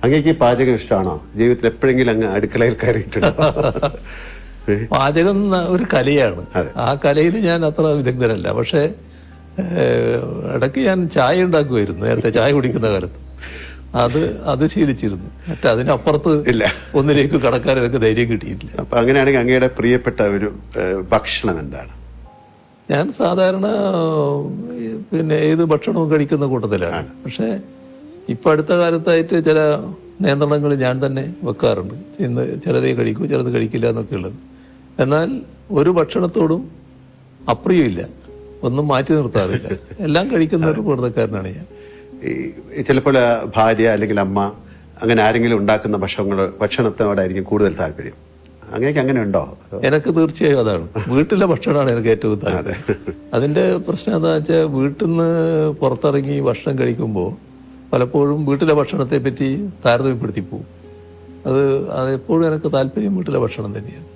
അങ്ങേക്ക് പാചകം ഇഷ്ടമാണോ? ജീവിതത്തിൽ എപ്പോഴെങ്കിലും അങ്ങ് അടുക്കളയിൽ കയറിയിട്ടുണ്ടോ? പാചകം ഒരു കലയാണ്. ആ കലയിൽ ഞാൻ അത്ര വിദഗ്ധനല്ല. പക്ഷെ ഇടയ്ക്ക് ഞാൻ ചായ ഉണ്ടാക്കുമായിരുന്നു, നേരത്തെ ചായ കുടിക്കുന്ന കാലത്ത്. അത് ശീലിച്ചിരുന്നു. അതിനപ്പുറത്ത് ഇല്ല, ഒന്നിലേക്ക് കടക്കാൻ എനിക്ക് ധൈര്യം കിട്ടിയിട്ടില്ല. അപ്പൊ അങ്ങനെയാണെങ്കിൽ അങ്ങയുടെ പ്രിയപ്പെട്ട ഒരു ഭക്ഷണം എന്താണ്? ഞാൻ സാധാരണ ഏത് ഭക്ഷണവും കഴിക്കുന്ന കൂട്ടത്തിലാണ്. പക്ഷെ ഇപ്പൊ അടുത്ത കാലത്തായിട്ട് ചില നിയന്ത്രണങ്ങൾ ഞാൻ തന്നെ വെക്കാറുണ്ട്. ഇന്ന് ചിലതേ കഴിക്കൂ, ചിലത് കഴിക്കില്ല എന്നൊക്കെ ഉള്ളത്. എന്നാൽ ഒരു ഭക്ഷണത്തോടും അപ്രിയമില്ല, ഒന്നും മാറ്റി നിർത്താറില്ല. എല്ലാം കഴിക്കുന്ന ഒരു കൂട്ടക്കാരനാണ് ഞാൻ. ചിലപ്പോൾ ഭാര്യ അല്ലെങ്കിൽ അമ്മ അങ്ങനെ ആരെങ്കിലും ഉണ്ടാക്കുന്ന ഭക്ഷണത്തിനോടായിരിക്കും കൂടുതൽ താല്പര്യം. അങ്ങനെയൊക്കെ അങ്ങനെ ഉണ്ടോ? എനിക്ക് തീർച്ചയായും അതാണ്. വീട്ടിലെ ഭക്ഷണമാണ് എനിക്ക് ഏറ്റവും താല്പര്യം. അതിന്റെ പ്രശ്നം എന്താണെന്ന് വെച്ചാൽ, വീട്ടിൽ നിന്ന് പുറത്തിറങ്ങി ഭക്ഷണം കഴിക്കുമ്പോൾ പലപ്പോഴും വീട്ടിലെ ഭക്ഷണത്തെ പറ്റി താരതമ്യപ്പെടുത്തി പോകും. അത് എപ്പോഴും എനിക്ക് താല്പര്യം വീട്ടിലെ ഭക്ഷണം തന്നെയാണ്.